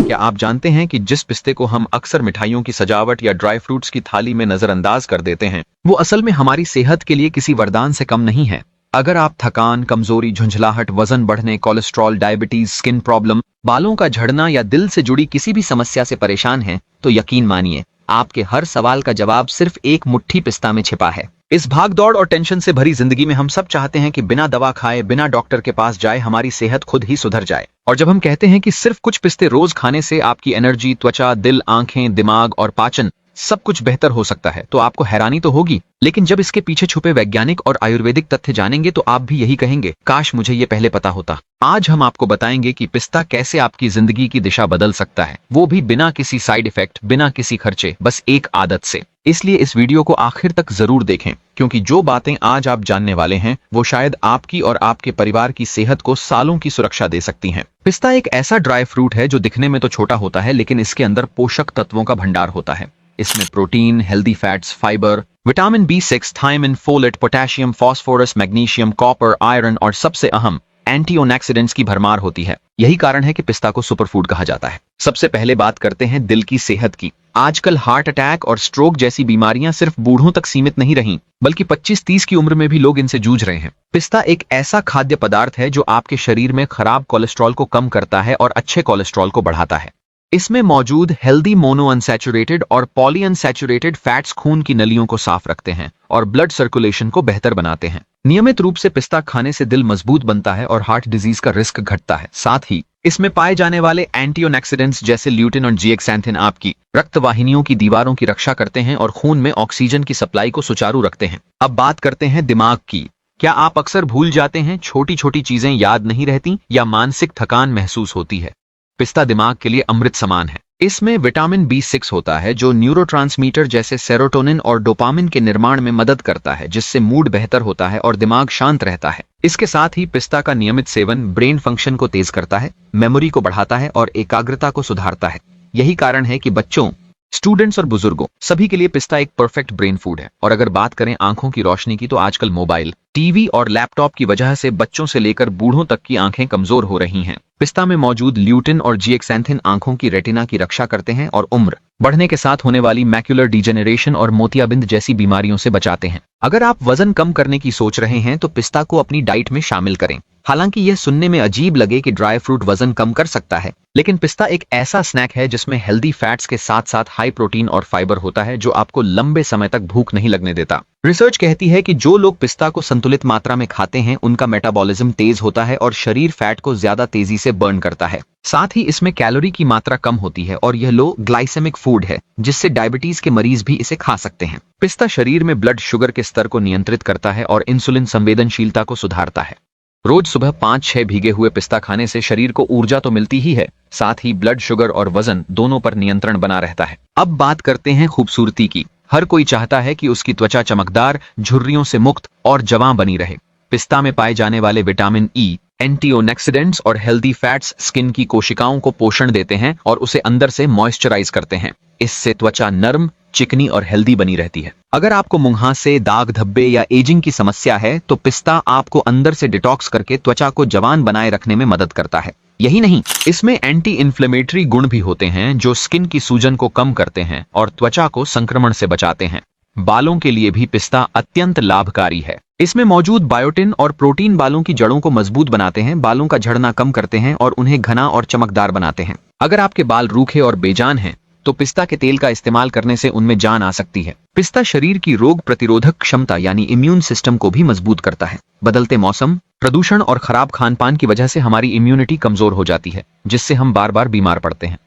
क्या आप जानते हैं कि जिस पिस्ते को हम अक्सर मिठाइयों की सजावट या ड्राई फ्रूट्स की थाली में नजरअंदाज कर देते हैं, वो असल में हमारी सेहत के लिए किसी वरदान से कम नहीं है। अगर आप थकान, कमजोरी, झुंझलाहट, वजन बढ़ने, कोलेस्ट्रॉल, डायबिटीज, स्किन प्रॉब्लम, बालों का झड़ना या दिल से जुड़ी किसी भी समस्या से परेशान हैं, तो यकीन मानिए आपके हर सवाल का जवाब सिर्फ एक मुट्ठी पिस्ता में छिपा है। इस भागदौड़ और टेंशन से भरी जिंदगी में हम सब चाहते हैं कि बिना दवा खाए, बिना डॉक्टर के पास जाए, हमारी सेहत खुद ही सुधर जाए। और जब हम कहते हैं कि सिर्फ कुछ पिस्ते रोज खाने से आपकी एनर्जी, त्वचा, दिल, आंखें, दिमाग और पाचन सब कुछ बेहतर हो सकता है, तो आपको हैरानी तो होगी। लेकिन जब इसके पीछे छुपे वैज्ञानिक और आयुर्वेदिक तथ्य जानेंगे तो आप भी यही कहेंगे, काश मुझे ये पहले पता होता। आज हम आपको बताएंगे कि पिस्ता कैसे आपकी जिंदगी की दिशा बदल सकता है, वो भी बिना किसी साइड इफेक्ट, बिना किसी खर्चे, बस एक आदत से। इसलिए इस वीडियो को आखिर तक जरूर देखें, क्योंकि जो बातें आज आप जानने वाले हैं वो शायद आपकी और आपके परिवार की सेहत को सालों की सुरक्षा दे सकती हैं। पिस्ता एक ऐसा ड्राई फ्रूट है जो दिखने में तो छोटा होता है, लेकिन इसके अंदर पोषक तत्वों का भंडार होता है। इसमें protein, healthy fats, fibre, vitamin B6, thiamine, folate, potassium, phosphorus, magnesium, copper, iron और सबसे अहम एंटीऑक्सीडेंट्स की भरमार होती है। यही कारण है कि पिस्ता को सुपरफूड कहा जाता है। सबसे पहले बात करते हैं दिल की सेहत की। आजकल हार्ट अटैक और स्ट्रोक जैसी बीमारियां सिर्फ बूढ़ों तक सीमित नहीं रहीं, बल्कि 25-30 की उम्र में भी लोग इनसे जूझ रहे हैं। पिस्ता एक ऐसा खाद्य पदार्थ है जो आपके शरीर में खराब कोलेस्ट्रॉल को कम करता है और अच्छे कोलेस्ट्रॉल को बढ़ाता है। इसमें मौजूद हेल्दी मोनो अनसैचुरेटेड और पॉली अनसैचुरेटेड फैट्स खून की नलियों को साफ रखते हैं और ब्लड सर्कुलेशन को बेहतर बनाते हैं। नियमित रूप से पिस्ता खाने से दिल मजबूत बनता है और हार्ट डिजीज का रिस्क घटता है। साथ ही इसमें पाए जाने वाले एंटीऑक्सीडेंट्स जैसे ल्यूटिन और जिएक्सैंथिन आपकी रक्त वाहिनियों की दीवारों की रक्षा करते हैं और खून में ऑक्सीजन की सप्लाई को सुचारू रखते हैं। अब बात करते हैं दिमाग की। क्या आप अक्सर भूल जाते हैं, छोटी छोटी चीजें याद नहीं रहती या मानसिक थकान महसूस होती है? पिस्ता दिमाग के लिए अमृत समान है। इसमें विटामिन B6 होता है जो न्यूरोट्रांसमीटर जैसे सेरोटोनिन और डोपामिन के निर्माण में मदद करता है, जिससे मूड बेहतर होता है और दिमाग शांत रहता है। इसके साथ ही पिस्ता का नियमित सेवन ब्रेन फंक्शन को तेज करता है, मेमोरी को बढ़ाता है और एकाग्रता को सुधारता है। यही कारण है कि बच्चों, स्टूडेंट्स और बुजुर्गों सभी के लिए पिस्ता एक परफेक्ट ब्रेन फूड है। और अगर बात करें आंखों की रोशनी की, तो आजकल मोबाइल, टीवी और लैपटॉप की वजह से बच्चों से लेकर बूढ़ों तक की आंखें कमजोर हो रही हैं। पिस्ता में मौजूद ल्यूटिन और जिएक्सैंथिन आंखों की रेटिना की रक्षा करते हैं और उम्र बढ़ने के साथ होने वाली मैक्युलर डिजेनरेशन और मोतियाबिंद जैसी बीमारियों से बचाते हैं। अगर आप वजन कम करने की सोच रहे हैं तो पिस्ता को अपनी डाइट में शामिल करें। हालांकि यह सुनने में अजीब लगे कि ड्राई फ्रूट वजन कम कर सकता है, लेकिन पिस्ता एक ऐसा स्नैक है जिसमें हेल्दी फैट्स के साथ साथ हाई प्रोटीन और फाइबर होता है, जो आपको लंबे समय तक भूख नहीं लगने देता। रिसर्च कहती है कि जो लोग पिस्ता को संतुलित मात्रा में खाते हैं उनका मेटाबॉलिज्म तेज होता है और शरीर फैट को ज्यादा तेजी से बर्न करता है। साथ ही इसमें कैलोरी की मात्रा कम होती है और यह लो ग्लाइसेमिक फूड है, जिससे डायबिटीज के मरीज भी इसे खा सकते हैं। पिस्ता शरीर में ब्लड शुगर के स्तर को नियंत्रित करता है और इंसुलिन संवेदनशीलता को सुधारता है। रोज सुबह 5-6 भीगे हुए पिस्ता खाने से शरीर को ऊर्जा तो मिलती ही है, साथ ही ब्लड शुगर और वजन दोनों पर नियंत्रण बना रहता है। अब बात करते हैं खूबसूरती की। हर कोई चाहता है कि उसकी त्वचा चमकदार, झुर्रियों से मुक्त और जवां बनी रहे। पिस्ता में पाए जाने वाले विटामिन E, एंटीऑक्सीडेंट्स और हेल्दी फैट्स स्किन की कोशिकाओं को पोषण देते हैं और उसे अंदर से मॉइस्चराइज करते हैं। इससे त्वचा नर्म, चिकनी और हेल्दी बनी रहती है। अगर आपको मुंहासे, दाग धब्बे या एजिंग की समस्या है तो पिस्ता आपको अंदर से डिटॉक्स करके त्वचा को जवान बनाए रखने में मदद करता है। यही नहीं, इसमें एंटी इन्फ्लेमेटरी गुण भी होते हैं जो स्किन की सूजन को कम करते हैं और त्वचा को संक्रमण से बचाते हैं। बालों के लिए भी पिस्ता अत्यंत लाभकारी है। इसमें मौजूद बायोटिन और प्रोटीन बालों की जड़ों को मजबूत बनाते हैं, बालों का झड़ना कम करते हैं और उन्हें घना और चमकदार बनाते हैं। अगर आपके बाल रूखे और बेजान हैं तो पिस्ता के तेल का इस्तेमाल करने से उनमें जान आ सकती है। पिस्ता शरीर की रोग प्रतिरोधक क्षमता यानी इम्यून सिस्टम को भी मजबूत करता है। बदलते मौसम, प्रदूषण और खराब खान पान की वजह से हमारी इम्यूनिटी कमजोर हो जाती है, जिससे हम बार बार बीमार पड़ते हैं।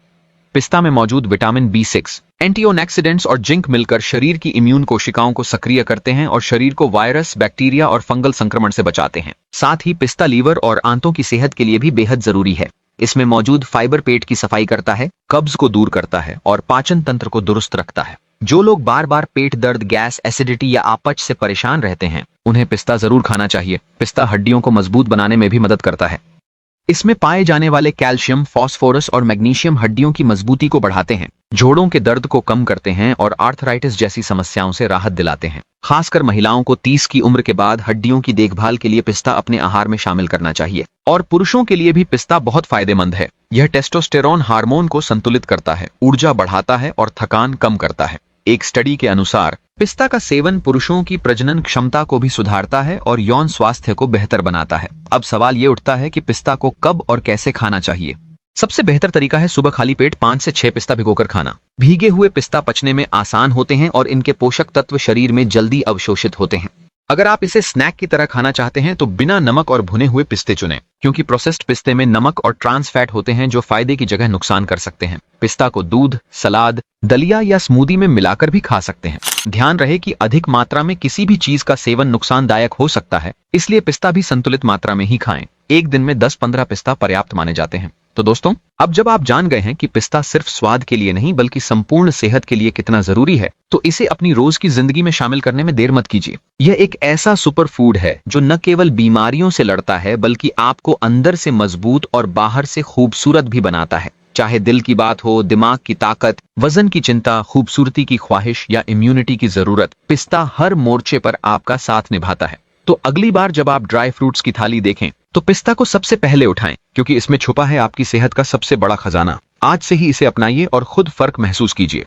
पिस्ता में मौजूद विटामिन B6, एंटीऑक्सीडेंट्स और जिंक मिलकर शरीर की इम्यून कोशिकाओं को सक्रिय करते हैं और शरीर को वायरस, बैक्टीरिया और फंगल संक्रमण से बचाते हैं। साथ ही पिस्ता लीवर और आंतों की सेहत के लिए भी बेहद जरूरी है। इसमें मौजूद फाइबर पेट की सफाई करता है, कब्ज को दूर करता है और पाचन तंत्र को दुरुस्त रखता है। जो लोग बार बार पेट दर्द, गैस, एसिडिटी या अपच से परेशान रहते हैं, उन्हें पिस्ता जरूर खाना चाहिए। पिस्ता हड्डियों को मजबूत बनाने में भी मदद करता है। इसमें पाए जाने वाले कैल्शियम, फास्फोरस और मैग्नीशियम हड्डियों की मजबूती को बढ़ाते हैं, जोड़ों के दर्द को कम करते हैं और आर्थराइटिस जैसी समस्याओं से राहत दिलाते हैं। खासकर महिलाओं को 30 की उम्र के बाद हड्डियों की देखभाल के लिए पिस्ता अपने आहार में शामिल करना चाहिए। और पुरुषों के लिए भी पिस्ता बहुत फायदेमंद है। यह टेस्टोस्टेरोन हार्मोन को संतुलित करता है, ऊर्जा बढ़ाता है और थकान कम करता है। एक स्टडी के अनुसार पिस्ता का सेवन पुरुषों की प्रजनन क्षमता को भी सुधारता है और यौन स्वास्थ्य को बेहतर बनाता है। अब सवाल ये उठता है कि पिस्ता को कब और कैसे खाना चाहिए। सबसे बेहतर तरीका है सुबह खाली पेट 5 से 6 पिस्ता भिगोकर खाना। भीगे हुए पिस्ता पचने में आसान होते हैं और इनके पोषक तत्व शरीर में जल्दी अवशोषित होते हैं। अगर आप इसे स्नैक की तरह खाना चाहते हैं तो बिना नमक और भुने हुए पिस्ते चुनें, क्योंकि प्रोसेस्ड पिस्ते में नमक और ट्रांस फैट होते हैं जो फायदे की जगह नुकसान कर सकते हैं। पिस्ता को दूध, सलाद, दलिया या स्मूदी में मिलाकर भी खा सकते हैं। ध्यान रहे कि अधिक मात्रा में किसी भी चीज का सेवन नुकसानदायक हो सकता है, इसलिए पिस्ता भी संतुलित मात्रा में ही खाएं। एक दिन में 10-15 पिस्ता पर्याप्त माने जाते हैं। तो दोस्तों, अब जब आप जान गए हैं कि पिस्ता सिर्फ स्वाद के लिए नहीं बल्कि संपूर्ण सेहत के लिए कितना जरूरी है, तो इसे अपनी रोज की जिंदगी में शामिल करने में देर मत कीजिए। यह एक ऐसा सुपर फूड है जो न केवल बीमारियों से लड़ता है बल्कि आपको अंदर से मजबूत और बाहर से खूबसूरत भी बनाता है। चाहे दिल की बात हो, दिमाग की ताकत, वजन की चिंता, खूबसूरती की ख्वाहिश या इम्यूनिटी की जरूरत, पिस्ता हर मोर्चे पर आपका साथ निभाता है। तो अगली बार जब आप ड्राई फ्रूट्स की थाली देखें तो पिस्ता को सबसे पहले उठाएं, क्योंकि इसमें छुपा है आपकी सेहत का सबसे बड़ा खजाना। आज से ही इसे अपनाइए और खुद फर्क महसूस कीजिए।